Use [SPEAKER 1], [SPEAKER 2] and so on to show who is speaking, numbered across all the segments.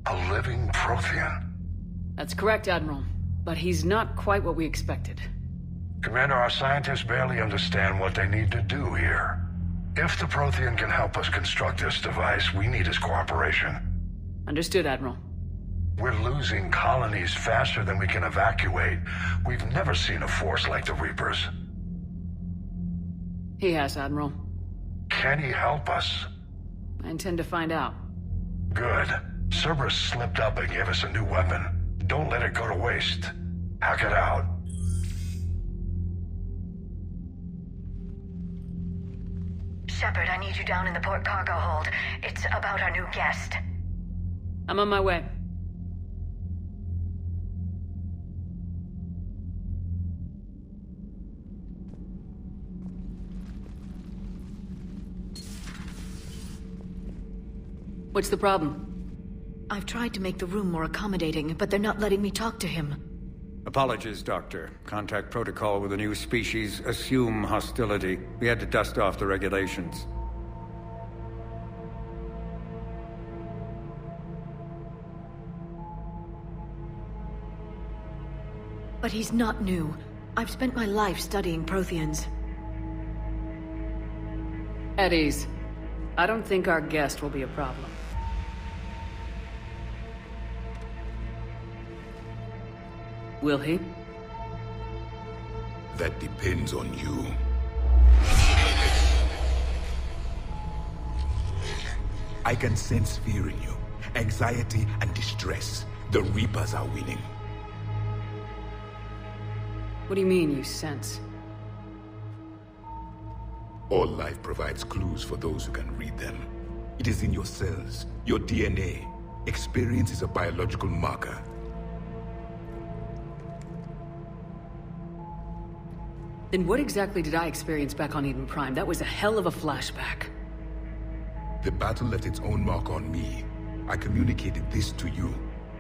[SPEAKER 1] A living Prothean?
[SPEAKER 2] That's correct, Admiral. But he's not quite what we expected.
[SPEAKER 1] Commander, our scientists barely understand what they need to do here. If the Prothean can help us construct this device, we need his cooperation.
[SPEAKER 2] Understood, Admiral.
[SPEAKER 1] We're losing colonies faster than we can evacuate. We've never seen a force like the Reapers.
[SPEAKER 2] He has, Admiral.
[SPEAKER 1] Can he help us?
[SPEAKER 2] I intend to find out.
[SPEAKER 1] Good. Cerberus slipped up and gave us a new weapon. Don't let it go to waste. Hack it out.
[SPEAKER 3] Shepard, I need you down in the port cargo hold. It's about our new guest.
[SPEAKER 2] I'm on my way. What's the problem?
[SPEAKER 3] I've tried to make the room more accommodating, but they're not letting me talk to him.
[SPEAKER 4] Apologies, Doctor. Contact protocol with a new species. Assume hostility. We had to dust off the regulations.
[SPEAKER 3] But he's not new. I've spent my life studying Protheans.
[SPEAKER 2] At ease. I don't think our guest will be a problem. Will he?
[SPEAKER 5] That depends on you. I can sense fear in you, anxiety and distress. The Reapers are winning.
[SPEAKER 2] What do you mean, you sense?
[SPEAKER 5] All life provides clues for those who can read them. It is in your cells, your DNA. Experience is a biological marker.
[SPEAKER 2] Then what exactly did I experience back on Eden Prime? That was a hell of a flashback.
[SPEAKER 5] The battle left its own mark on me. I communicated this to you.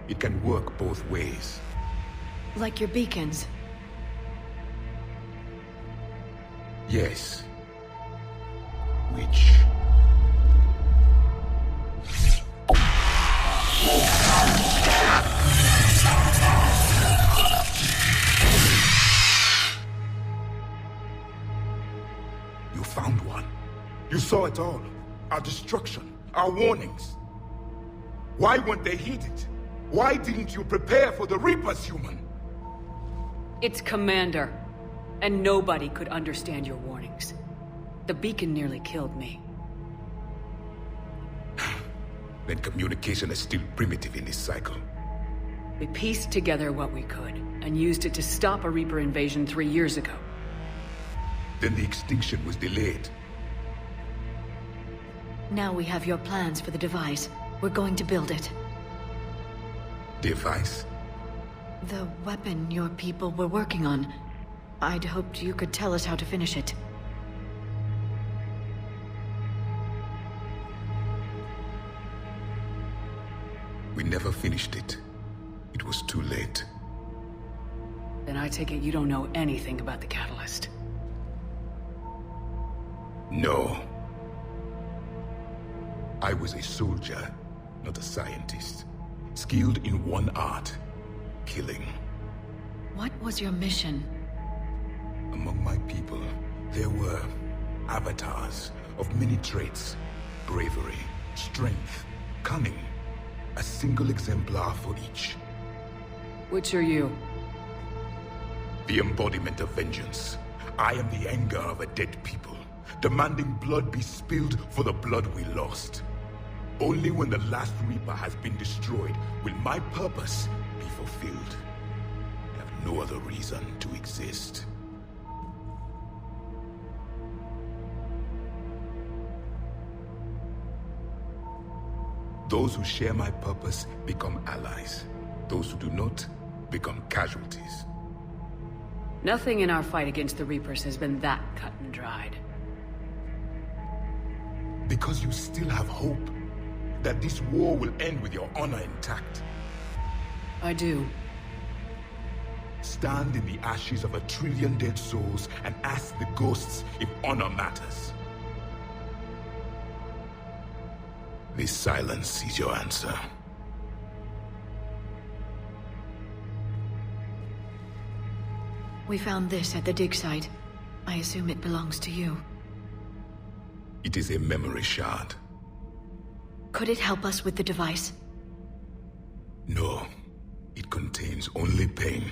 [SPEAKER 5] It can work both ways.
[SPEAKER 3] Like your beacons.
[SPEAKER 5] Yes. Which... You found one. You saw it all. Our destruction, our warnings. Why weren't they heeded? Why didn't you prepare for the Reapers, human?
[SPEAKER 2] It's Commander. And nobody could understand your warnings. The beacon nearly killed me.
[SPEAKER 5] Then communication is still primitive in this cycle.
[SPEAKER 2] We pieced together what we could, and used it to stop a Reaper invasion 3 years ago.
[SPEAKER 5] Then the extinction was delayed.
[SPEAKER 3] Now we have your plans for the device. We're going to build it.
[SPEAKER 5] Device?
[SPEAKER 3] The weapon your people were working on. I'd hoped you could tell us how to finish it.
[SPEAKER 5] We never finished it. It was too late.
[SPEAKER 2] Then I take it you don't know anything about the catalyst.
[SPEAKER 5] No. I was a soldier, not a scientist. Skilled in one art, killing.
[SPEAKER 3] What was your mission?
[SPEAKER 5] Among my people, there were avatars of many traits. Bravery, strength, cunning. A single exemplar for each.
[SPEAKER 2] Which are you?
[SPEAKER 5] The embodiment of vengeance. I am the anger of a dead people, demanding blood be spilled for the blood we lost. Only when the last Reaper has been destroyed will my purpose be fulfilled. I have no other reason to exist. Those who share my purpose become allies. Those who do not become casualties.
[SPEAKER 2] Nothing in our fight against the Reapers has been that cut and dried.
[SPEAKER 5] Because you still have hope that this war will end with your honor intact.
[SPEAKER 2] I do.
[SPEAKER 5] Stand in the ashes of 1 trillion dead souls and ask the ghosts if honor matters. This silence is your answer.
[SPEAKER 3] We found this at the dig site. I assume it belongs to you.
[SPEAKER 5] It is a memory shard.
[SPEAKER 3] Could it help us with the device?
[SPEAKER 5] No. It contains only pain.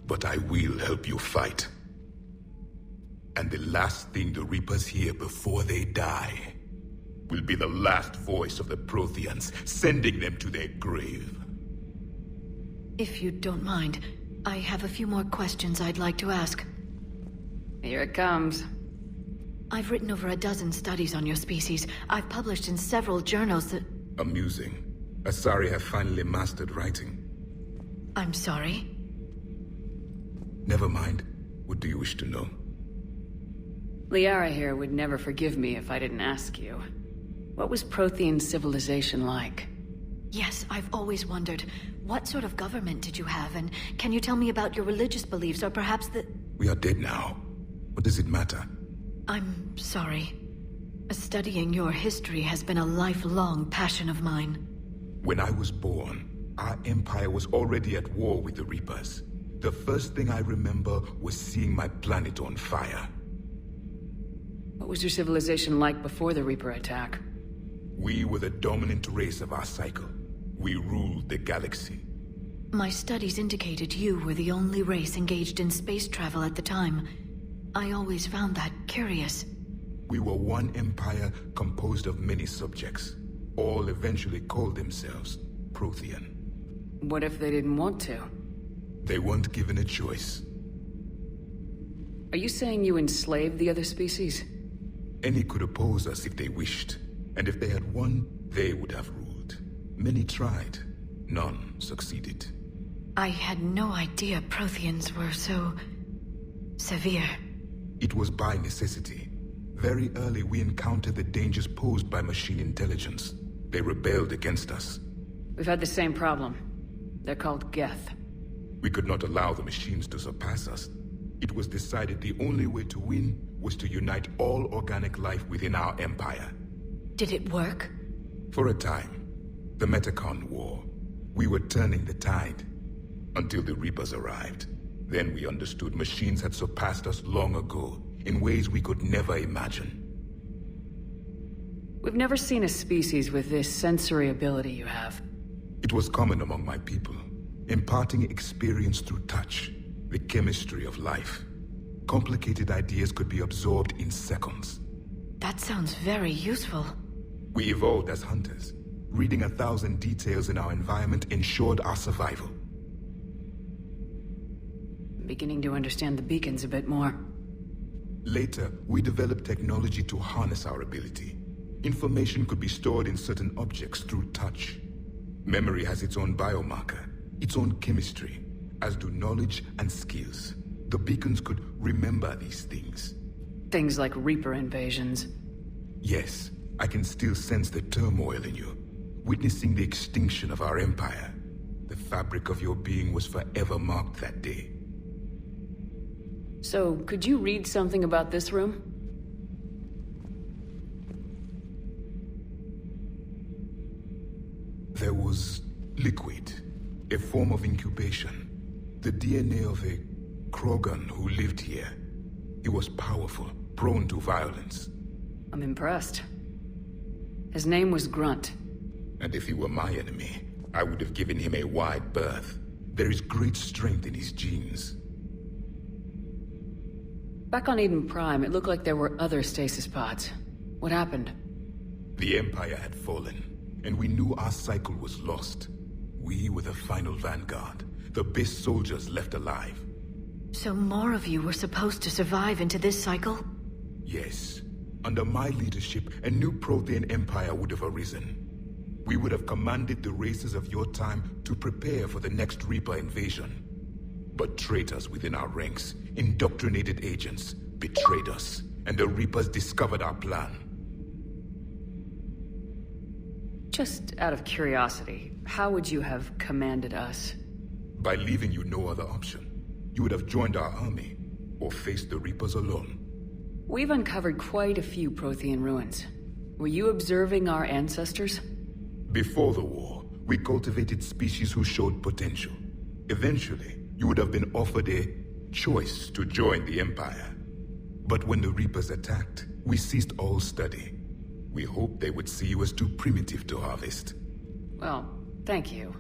[SPEAKER 5] But I will help you fight. And the last thing the Reapers hear before they die will be the last voice of the Protheans, sending them to their grave.
[SPEAKER 3] If you don't mind, I have a few more questions I'd like to ask.
[SPEAKER 2] Here it comes.
[SPEAKER 3] I've written over a dozen studies on your species. I've published in several journals that...
[SPEAKER 5] Amusing. Asari have finally mastered writing.
[SPEAKER 3] I'm sorry?
[SPEAKER 5] Never mind. What do you wish to know?
[SPEAKER 2] Liara here would never forgive me if I didn't ask you. What was Prothean civilization like?
[SPEAKER 3] Yes, I've always wondered. What sort of government did you have, and can you tell me about your religious beliefs, or perhaps the...
[SPEAKER 5] We are dead now. What does it matter?
[SPEAKER 3] I'm sorry. Studying your history has been a lifelong passion of mine.
[SPEAKER 5] When I was born, our empire was already at war with the Reapers. The first thing I remember was seeing my planet on fire.
[SPEAKER 2] What was your civilization like before the Reaper attack?
[SPEAKER 5] We were the dominant race of our cycle. We ruled the galaxy.
[SPEAKER 3] My studies indicated you were the only race engaged in space travel at the time. I always found that curious.
[SPEAKER 5] We were one empire composed of many subjects. All eventually called themselves Prothean.
[SPEAKER 2] What if they didn't want to?
[SPEAKER 5] They weren't given a choice.
[SPEAKER 2] Are you saying you enslaved the other species?
[SPEAKER 5] Any could oppose us if they wished. And if they had won, they would have ruled. Many tried. None succeeded.
[SPEAKER 3] I had no idea Protheans were so... severe.
[SPEAKER 5] It was by necessity. Very early we encountered the dangers posed by machine intelligence. They rebelled against us.
[SPEAKER 2] We've had the same problem. They're called Geth.
[SPEAKER 5] We could not allow the machines to surpass us. It was decided the only way to win was to unite all organic life within our empire.
[SPEAKER 3] Did it work?
[SPEAKER 5] For a time. The Metacon War. We were turning the tide. Until the Reapers arrived. Then we understood machines had surpassed us long ago, in ways we could never imagine.
[SPEAKER 2] We've never seen a species with this sensory ability you have.
[SPEAKER 5] It was common among my people, imparting experience through touch, the chemistry of life. Complicated ideas could be absorbed in seconds.
[SPEAKER 3] That sounds very useful.
[SPEAKER 5] We evolved as hunters. Reading 1,000 details in our environment ensured our survival.
[SPEAKER 2] I'm beginning to understand the beacons a bit more.
[SPEAKER 5] Later, we developed technology to harness our ability. Information could be stored in certain objects through touch. Memory has its own biomarker, its own chemistry, as do knowledge and skills. The beacons could remember these things.
[SPEAKER 2] Things like Reaper invasions.
[SPEAKER 5] Yes, I can still sense the turmoil in you, witnessing the extinction of our empire. The fabric of your being was forever marked that day.
[SPEAKER 2] So, could you read something about this room?
[SPEAKER 5] There was liquid, a form of incubation. The DNA of a Krogan who lived here. He was powerful, prone to violence.
[SPEAKER 2] I'm impressed. His name was Grunt.
[SPEAKER 5] And if he were my enemy, I would have given him a wide berth. There is great strength in his genes.
[SPEAKER 2] Back on Eden Prime, it looked like there were other stasis pods. What happened?
[SPEAKER 5] The Empire had fallen, and we knew our cycle was lost. We were the final vanguard, the best soldiers left alive.
[SPEAKER 3] So more of you were supposed to survive into this cycle?
[SPEAKER 5] Yes. Under my leadership, a new Prothean empire would have arisen. We would have commanded the races of your time to prepare for the next Reaper invasion. But traitors within our ranks, indoctrinated agents, betrayed us, and the Reapers discovered our plan.
[SPEAKER 2] Just out of curiosity, how would you have commanded us?
[SPEAKER 5] By leaving you no other option. You would have joined our army, or faced the Reapers alone.
[SPEAKER 2] We've uncovered quite a few Prothean ruins. Were you observing our ancestors?
[SPEAKER 5] Before the war, we cultivated species who showed potential. Eventually, you would have been offered a choice to join the Empire. But when the Reapers attacked, we ceased all study. We hoped they would see you as too primitive to harvest.
[SPEAKER 2] Well, thank you,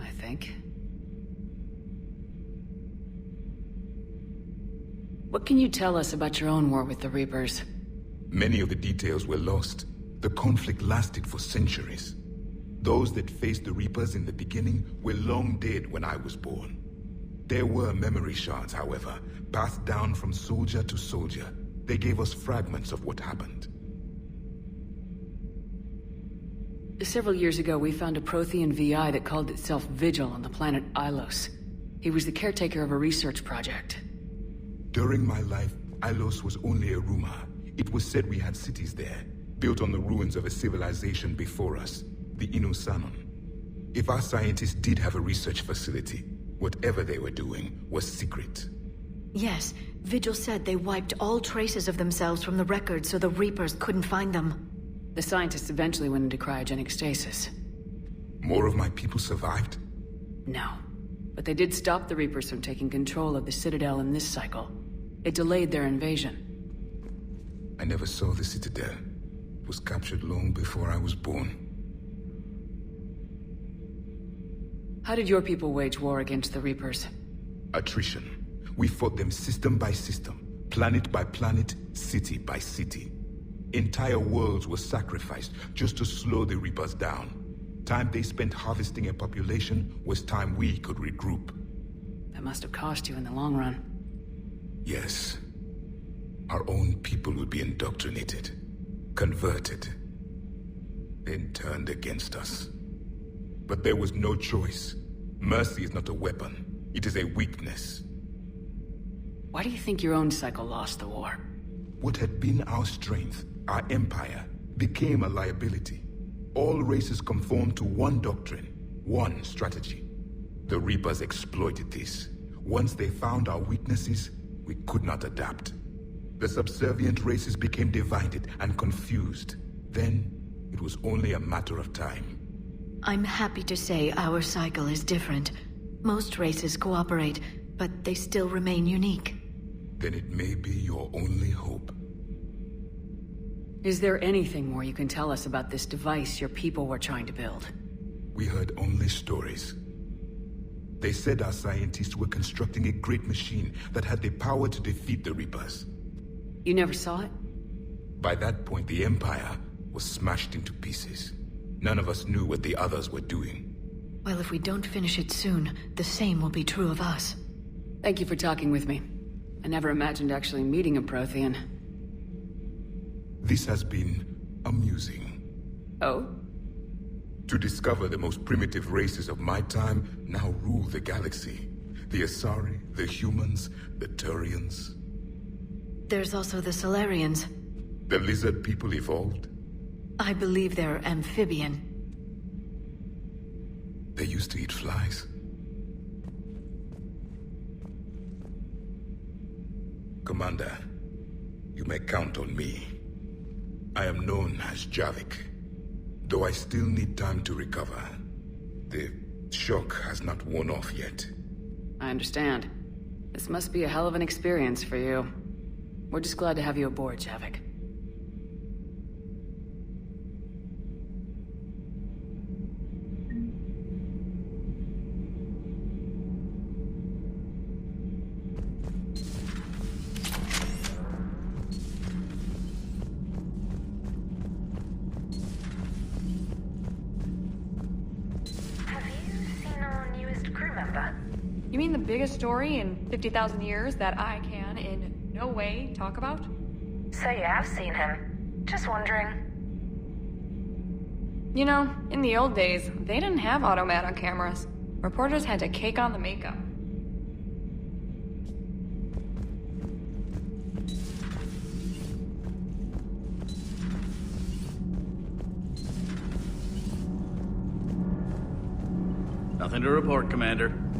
[SPEAKER 2] I think. What can you tell us about your own war with the Reapers?
[SPEAKER 5] Many of the details were lost. The conflict lasted for centuries. Those that faced the Reapers in the beginning were long dead when I was born. There were memory shards, however, passed down from soldier to soldier. They gave us fragments of what happened.
[SPEAKER 2] Several years ago, we found a Prothean VI that called itself Vigil on the planet Ilos. He was the caretaker of a research project.
[SPEAKER 5] During my life, Ilos was only a rumor. It was said we had cities there, built on the ruins of a civilization before us, the Inusanon. If our scientists did have a research facility, whatever they were doing was secret.
[SPEAKER 3] Yes, Vigil said they wiped all traces of themselves from the records so the Reapers couldn't find them.
[SPEAKER 2] The scientists eventually went into cryogenic stasis.
[SPEAKER 5] More of my people survived?
[SPEAKER 2] No. But they did stop the Reapers from taking control of the Citadel in this cycle. It delayed their invasion.
[SPEAKER 5] I never saw the Citadel. It was captured long before I was born.
[SPEAKER 2] How did your people wage war against the Reapers?
[SPEAKER 5] Attrition. We fought them system by system, planet by planet, city by city. Entire worlds were sacrificed just to slow the Reapers down. Time they spent harvesting a population was time we could regroup.
[SPEAKER 2] That must have cost you in the long run.
[SPEAKER 5] Yes. Our own people would be indoctrinated, converted, then turned against us. But there was no choice. Mercy is not a weapon. It is a weakness.
[SPEAKER 2] Why do you think your own cycle lost the war?
[SPEAKER 5] What had been our strength, our empire, became a liability. All races conformed to one doctrine, one strategy. The Reapers exploited this. Once they found our weaknesses, we could not adapt. The subservient races became divided and confused. Then, it was only a matter of time.
[SPEAKER 3] I'm happy to say our cycle is different. Most races cooperate, but they still remain unique.
[SPEAKER 5] Then it may be your only hope.
[SPEAKER 2] Is there anything more you can tell us about this device your people were trying to build?
[SPEAKER 5] We heard only stories. They said our scientists were constructing a great machine that had the power to defeat the Reapers.
[SPEAKER 2] You never saw it?
[SPEAKER 5] By that point, the Empire was smashed into pieces. None of us knew what the others were doing.
[SPEAKER 3] Well, if we don't finish it soon, the same will be true of us.
[SPEAKER 2] Thank you for talking with me. I never imagined actually meeting a Prothean.
[SPEAKER 5] This has been amusing.
[SPEAKER 2] Oh?
[SPEAKER 5] To discover the most primitive races of my time now rule the galaxy. The Asari, the humans, the Turians.
[SPEAKER 3] There's also the Solarians.
[SPEAKER 5] The lizard people evolved.
[SPEAKER 3] I believe they're amphibian.
[SPEAKER 5] They used to eat flies. Commander, you may count on me. I am known as Javik, though I still need time to recover. The shock has not worn off yet.
[SPEAKER 2] I understand. This must be a hell of an experience for you. We're just glad to have you aboard, Javik.
[SPEAKER 6] You mean the biggest story in 50,000 years that I can in no way talk about?
[SPEAKER 7] So you have seen him. Just wondering.
[SPEAKER 6] You know, in the old days, they didn't have automat on cameras. Reporters had to cake on the makeup.
[SPEAKER 8] Nothing to report, Commander.